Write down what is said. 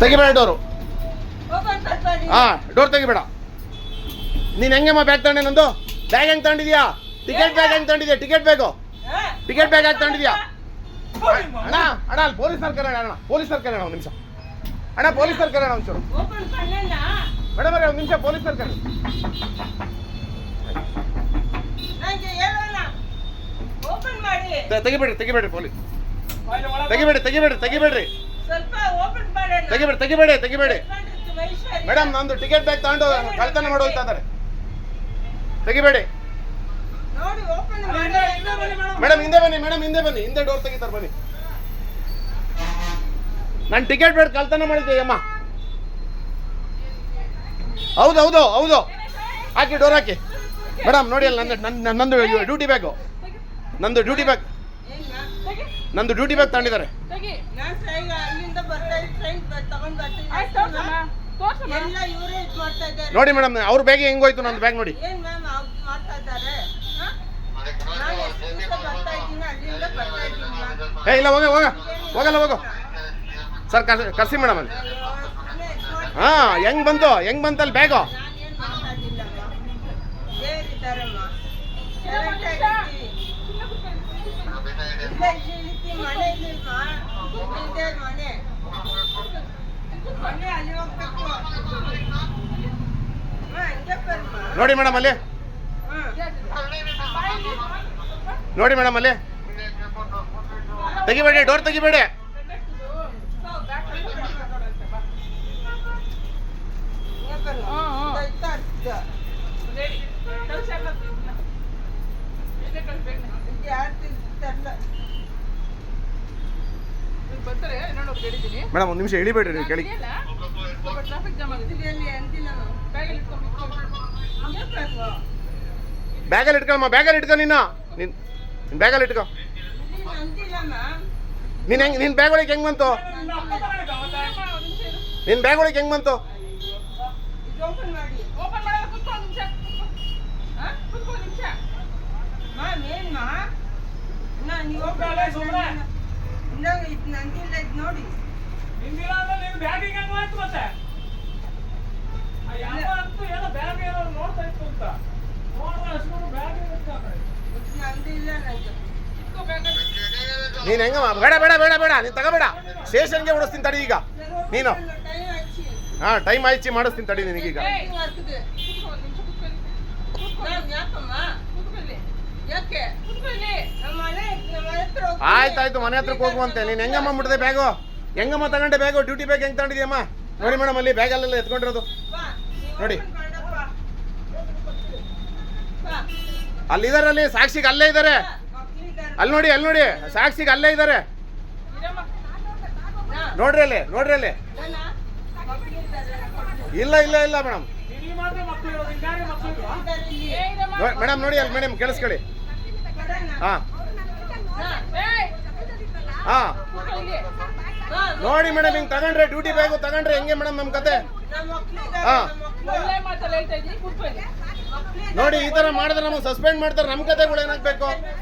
ತೆಗಿಬೇಡ door. Door ತೆಗಿಬೇಡ. ನೀನು ಹೆಂಗಮ್ಮ bag ತಗೊಂಡೆ? ನಂದು ಬ್ಯಾಗ್ ಹೆಂಗೆ ತಗೊಂಡಿದ್ಯಾ? ಟಿಕೆಟ್ ಬ್ಯಾಗ್ ಹೆಂಗೆ ತಗೊಂಡಿದ್ಯಾ? ಟಿಕೆಟ್ ಬ್ಯಾಗ್ ಯಾಕೆ ತಗೊಂಡಿದ್ಯಾ? ಅಣ್ಣ ಅಲ್ಲಿ ಪೊಲೀಸರು ಕರೆಯೋಣ. ಅಣ್ಣ ಪೊಲೀಸರು ಕರೆಯೋಣ ಒಂದು ನಿಮಿಷ. ಅಣ್ಣ ಪೊಲೀಸರು ಕರೆಯೋಣ ಒಂಚೂರು. ಮೇಡಮ್ ಅವ್ರೆ ಒಂದು ನಿಮಿಷ ಪೊಲೀಸರು ಕರೆ. ತೆಗಿಬೇಡ್ರಿ ಪೊಲೀಸ್. ತೆಗಿಬೇಡಿ. ಮೇಡಮ್ ನಂದು ಟಿಕೆಟ್ ಬ್ಯಾಗ್ ತಗೊಂಡು ಕಳ್ತನ ಮಾಡಿ ಹೋಗ್ತಾ ಇದ್ದಾರೆ. ತೆಗಿಬೇಡಿ ಮೇಡಮ್. ಹಿಂದೆ ಬನ್ನಿ. ಹಿಂದೆ ಡೋರ್ ತೆಗಿತಾರೆ ಬನ್ನಿ. ನಾನು ಟಿಕೆಟ್ ಬ್ಯಾಗ್ ಕಳ್ತನ ಮಾಡಿದ್ದೆ ಅಮ್ಮ. ಹೌದು ಹಾಕಿ ಡೋರ್ ಹಾಕಿ. ಮೇಡಮ್ ನೋಡಿ ಅಲ್ಲಿ ನಂದು ಡ್ಯೂಟಿ ಬ್ಯಾಗು. ನಂದು ಡ್ಯೂಟಿ ಬ್ಯಾಗ್ ತಗೊಂಡಿದ್ದಾರೆ. ನೋಡಿ ಮೇಡಮ್ ಅವ್ರ ಬ್ಯಾಗ್ ಹೆಂಗೋಯ್ತು, ನಂದು ಬ್ಯಾಗ್ ನೋಡಿ. ಇಲ್ಲ ಹೋಗಲ್ಲ ಸರ್. ಕರ್ಸಿ ಮೇಡಮ್ ಅಲ್ಲಿ. ಹೆಂಗ್ ಬಂತಲ್ಲಿ ಬ್ಯಾಗು? ನೋಡಿ ಮೇಡಮ್ ಅಲ್ಲಿ. ತೆಗಿಬೇಡಿ, ಡೋರ್ ತೆಗಿಬೇಡಿ. ಮೇಡಮ್ ಒಂದು ನಿಮಿಷ ಇಳಿಬೇಡ್ರಿ ಕೇಳಿ. ಬ್ಯಾಗಲ್ಲಿ ಇಟ್ಕೊಳಮ್ಮ. ನೀನು ಬ್ಯಾಗಲ್ಲಿ ಇಟ್ಕೊ. ನಿನ್ ಬ್ಯಾಗ್ ಒಳಗೆ ಹೆಂಗ್ ಬಂತು? ನೋಡಿ ನೀನ್ ಹೆಂಗಮ್ಮ? ಬೇಡ ನೀನ್ ತಗೋಬೇಡ. ಸ್ಟೇಷನ್ಗೆ ಓಡಿಸ್ತೀನಿ ತಡಿ ಈಗ ನೀನು. ಟೈಮ್ ಆಯ್ತು ಮಾಡಿಸ್ತೀನಿ ತಡಿ ನಿನಗೀಗ. ಆಯ್ತಾಯ್ತು ಮನೆ ಹತ್ರಕ್ಕೆ ಹೋಗುವಂತೆ. ನೀನ್ ಹೆಂಗಮ್ಮ ಮುಟ್ಟದೆ ಬ್ಯಾಗು? ಹೆಂಗಮ್ಮ ತಗೊಂಡೆ ಬ್ಯಾಗು? ಡ್ಯೂಟಿ ಬ್ಯಾಗ್ ಹೆಂಗ್ ತಗೊಂಡಿದ್ಯಮ್ಮ? ನೋಡಿ ಮೇಡಮ್ ಅಲ್ಲಿ ಬ್ಯಾಗಲ್ಲೆಲ್ಲ ಎತ್ಕೊಂಡಿರೋದು ನೋಡಿ. ಅಲ್ಲಿದಾರಲ್ಲಿ ಸಾಕ್ಷಿಗೆ ಅಲ್ಲೇ ಇದ್ದಾರೆ. ಅಲ್ಲಿ ನೋಡಿ ಸಾಕ್ಷಿಗೆ ಅಲ್ಲೇ ಇದ್ದಾರೆ. ನೋಡ್ರಿ ಅಲ್ಲಿ. ಇಲ್ಲ ಮೇಡಮ್. ಮೇಡಮ್ ನೋಡಿ ಅಲ್ಲಿ. ಮೇಡಮ್ ಕೇಳಿಸ್ಕೊಳ್ಳಿ. ನೋಡಿ ಮೇಡಮ್ ಹಿಂಗ್ ತಗೊಂಡ್ರೆ ಡ್ಯೂಟಿ ಬ್ಯಾಗು ತಗೊಂಡ್ರೆ ಹೆಂಗೆ ಮೇಡಮ್ ನಮ್ ಕತೆ? ನೋಡಿ ಈ ತರ ಮಾಡಿದ್ರೆ ನಮಗೆ ಸಸ್ಪೆಂಡ್ ಮಾಡ್ತಾರೆ. ನಮ್ ಕತೆಗಳು ಏನಾಗ್ಬೇಕು?